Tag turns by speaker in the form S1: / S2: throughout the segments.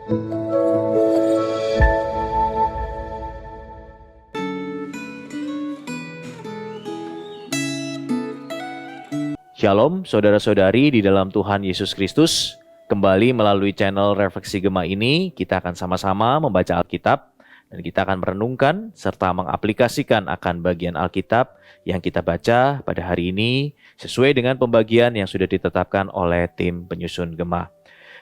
S1: Shalom saudara-saudari di dalam Tuhan Yesus Kristus. Kembali melalui channel Refleksi Gema ini, kita akan sama-sama membaca Alkitab dan kita akan merenungkan serta mengaplikasikan akan bagian Alkitab yang kita baca pada hari ini sesuai dengan pembagian yang sudah ditetapkan oleh tim penyusun Gema.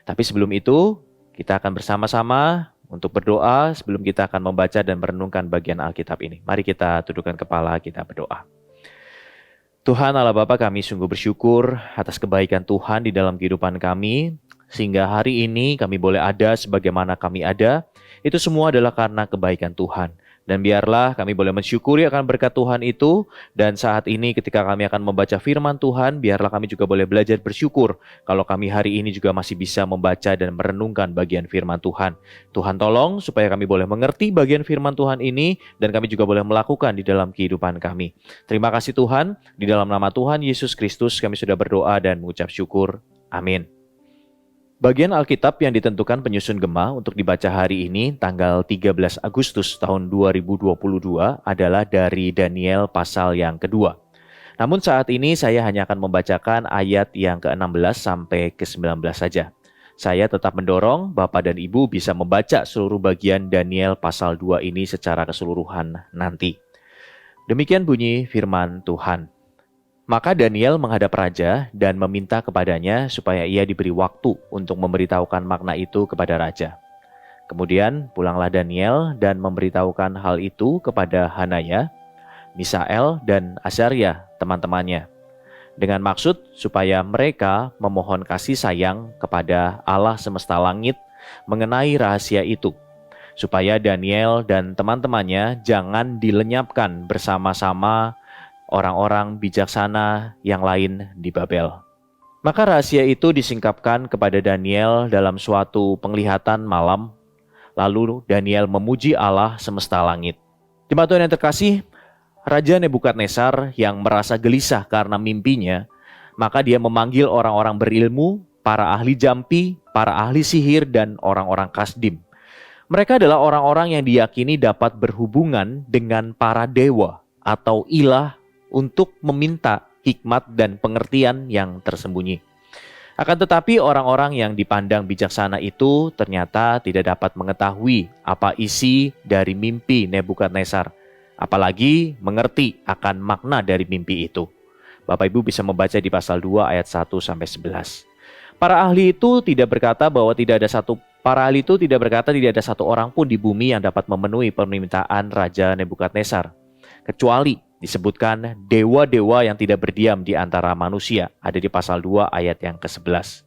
S1: Tapi sebelum itu, kita akan bersama-sama untuk berdoa sebelum kita akan membaca dan merenungkan bagian Alkitab ini. Mari kita tundukkan kepala, kita berdoa. Tuhan Allah Bapa, kami sungguh bersyukur atas kebaikan Tuhan di dalam kehidupan kami, sehingga hari ini kami boleh ada sebagaimana kami ada. Itu semua adalah karena kebaikan Tuhan. Dan biarlah kami boleh mensyukuri akan berkat Tuhan itu. Dan saat ini ketika kami akan membaca firman Tuhan, biarlah kami juga boleh belajar bersyukur kalau kami hari ini juga masih bisa membaca dan merenungkan bagian firman Tuhan. Tuhan tolong supaya kami boleh mengerti bagian firman Tuhan ini dan kami juga boleh melakukan di dalam kehidupan kami. Terima kasih Tuhan, di dalam nama Tuhan Yesus Kristus kami sudah berdoa dan mengucap syukur. Amin. Bagian Alkitab yang ditentukan penyusun Gema untuk dibaca hari ini tanggal 13 Agustus tahun 2022 adalah dari Daniel pasal yang kedua. Namun saat ini saya hanya akan membacakan ayat yang ke-16 sampai ke-19 saja. Saya tetap mendorong Bapak dan Ibu bisa membaca seluruh bagian Daniel pasal 2 ini secara keseluruhan nanti. Demikian bunyi firman Tuhan. Maka Daniel menghadap raja dan meminta kepadanya supaya ia diberi waktu untuk memberitahukan makna itu kepada raja. Kemudian pulanglah Daniel dan memberitahukan hal itu kepada Hanaya, Misael, dan Azaria teman-temannya, dengan maksud supaya mereka memohon kasih sayang kepada Allah semesta langit mengenai rahasia itu, supaya Daniel dan teman-temannya jangan dilenyapkan bersama-sama orang-orang bijaksana yang lain di Babel. Maka rahasia itu disingkapkan kepada Daniel dalam suatu penglihatan malam. Lalu Daniel memuji Allah semesta langit. Jemaat Tuhan yang terkasih, Raja Nebukadnezar yang merasa gelisah karena mimpinya, maka dia memanggil orang-orang berilmu, para ahli jampi, para ahli sihir, dan orang-orang kasdim. Mereka adalah orang-orang yang diyakini dapat berhubungan dengan para dewa atau ilah untuk meminta hikmat dan pengertian yang tersembunyi. Akan tetapi orang-orang yang dipandang bijaksana itu ternyata tidak dapat mengetahui apa isi dari mimpi Nebukadnezar, apalagi mengerti akan makna dari mimpi itu. Bapak Ibu bisa membaca di pasal 2 ayat 1-11. Para ahli itu tidak berkata tidak ada satu orang pun di bumi yang dapat memenuhi permintaan Raja Nebukadnezar, kecuali disebutkan dewa-dewa yang tidak berdiam di antara manusia, ada di pasal 2 ayat yang ke-11.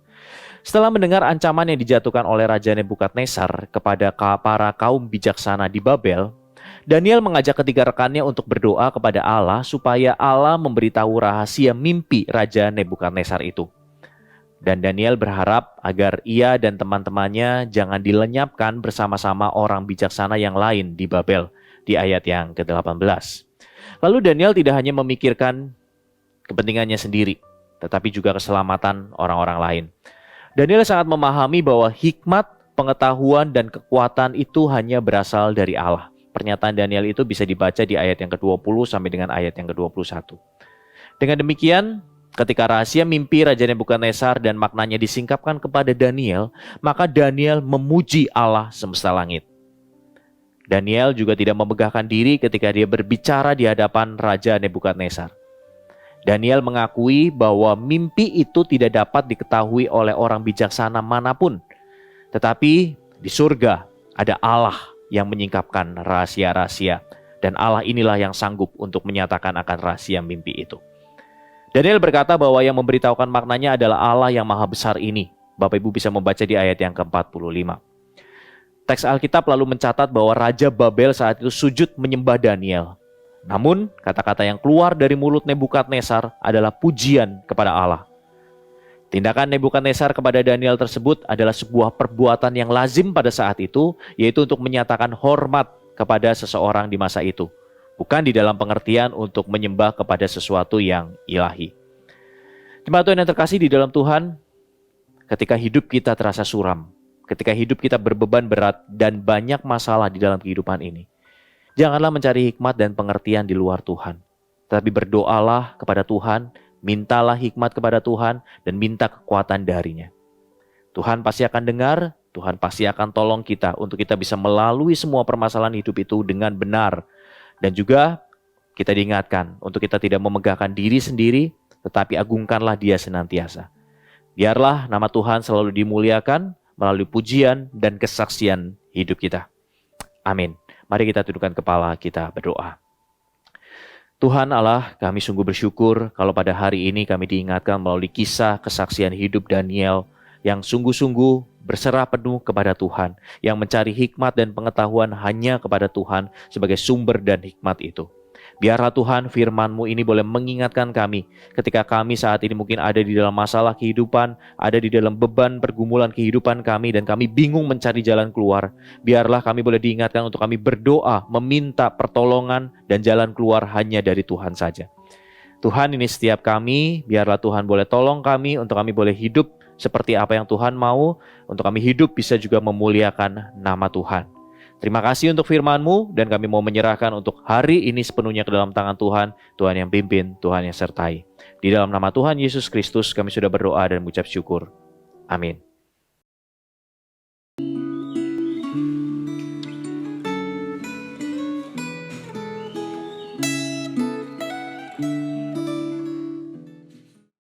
S1: Setelah mendengar ancaman yang dijatuhkan oleh Raja Nebukadnezar kepada para kaum bijaksana di Babel, Daniel mengajak ketiga rekannya untuk berdoa kepada Allah supaya Allah memberitahu rahasia mimpi Raja Nebukadnezar itu. Dan Daniel berharap agar ia dan teman-temannya jangan dilenyapkan bersama-sama orang bijaksana yang lain di Babel, di ayat yang ke-18. Lalu Daniel tidak hanya memikirkan kepentingannya sendiri, tetapi juga keselamatan orang-orang lain. Daniel sangat memahami bahwa hikmat, pengetahuan, dan kekuatan itu hanya berasal dari Allah. Pernyataan Daniel itu bisa dibaca di ayat yang ke-20 sampai dengan ayat yang ke-21. Dengan demikian, ketika rahasia mimpi Raja Nebukadnezar dan maknanya disingkapkan kepada Daniel, maka Daniel memuji Allah semesta langit. Daniel juga tidak memegahkan diri ketika dia berbicara di hadapan Raja Nebukadnezar. Daniel mengakui bahwa mimpi itu tidak dapat diketahui oleh orang bijaksana manapun. Tetapi di surga ada Allah yang menyingkapkan rahasia-rahasia. Dan Allah inilah yang sanggup untuk menyatakan akan rahasia mimpi itu. Daniel berkata bahwa yang memberitahukan maknanya adalah Allah yang maha besar ini. Bapak Ibu bisa membaca di ayat yang ke-45. Teks Alkitab lalu mencatat bahwa Raja Babel saat itu sujud menyembah Daniel. Namun, kata-kata yang keluar dari mulut Nebukadnezar adalah pujian kepada Allah. Tindakan Nebukadnezar kepada Daniel tersebut adalah sebuah perbuatan yang lazim pada saat itu, yaitu untuk menyatakan hormat kepada seseorang di masa itu, bukan di dalam pengertian untuk menyembah kepada sesuatu yang ilahi. Jemaat Tuhan yang terkasih di dalam Tuhan, ketika hidup kita terasa suram, ketika hidup kita berbeban berat dan banyak masalah di dalam kehidupan ini. Janganlah mencari hikmat dan pengertian di luar Tuhan, tetapi berdoalah kepada Tuhan, mintalah hikmat kepada Tuhan, dan minta kekuatan darinya. Tuhan pasti akan dengar, Tuhan pasti akan tolong kita untuk kita bisa melalui semua permasalahan hidup itu dengan benar. Dan juga kita diingatkan untuk kita tidak memegahkan diri sendiri, tetapi agungkanlah Dia senantiasa. Biarlah nama Tuhan selalu dimuliakan melalui pujian dan kesaksian hidup kita. Amin. Mari kita tundukkan kepala, kita berdoa. Tuhan Allah, kami sungguh bersyukur kalau pada hari ini kami diingatkan melalui kisah kesaksian hidup Daniel yang sungguh-sungguh berserah penuh kepada Tuhan, yang mencari hikmat dan pengetahuan hanya kepada Tuhan sebagai sumber dan hikmat itu. Biarlah Tuhan firman-Mu ini boleh mengingatkan kami ketika kami saat ini mungkin ada di dalam masalah kehidupan, ada di dalam beban pergumulan kehidupan kami dan kami bingung mencari jalan keluar. Biarlah kami boleh diingatkan untuk kami berdoa, meminta pertolongan dan jalan keluar hanya dari Tuhan saja. Tuhan, ini setiap kami, biarlah Tuhan boleh tolong kami untuk kami boleh hidup seperti apa yang Tuhan mau, untuk kami hidup bisa juga memuliakan nama Tuhan. Terima kasih untuk firman-Mu dan kami mau menyerahkan untuk hari ini sepenuhnya ke dalam tangan Tuhan. Tuhan yang pimpin, Tuhan yang sertai. Di dalam nama Tuhan Yesus Kristus kami sudah berdoa dan mengucap syukur. Amin.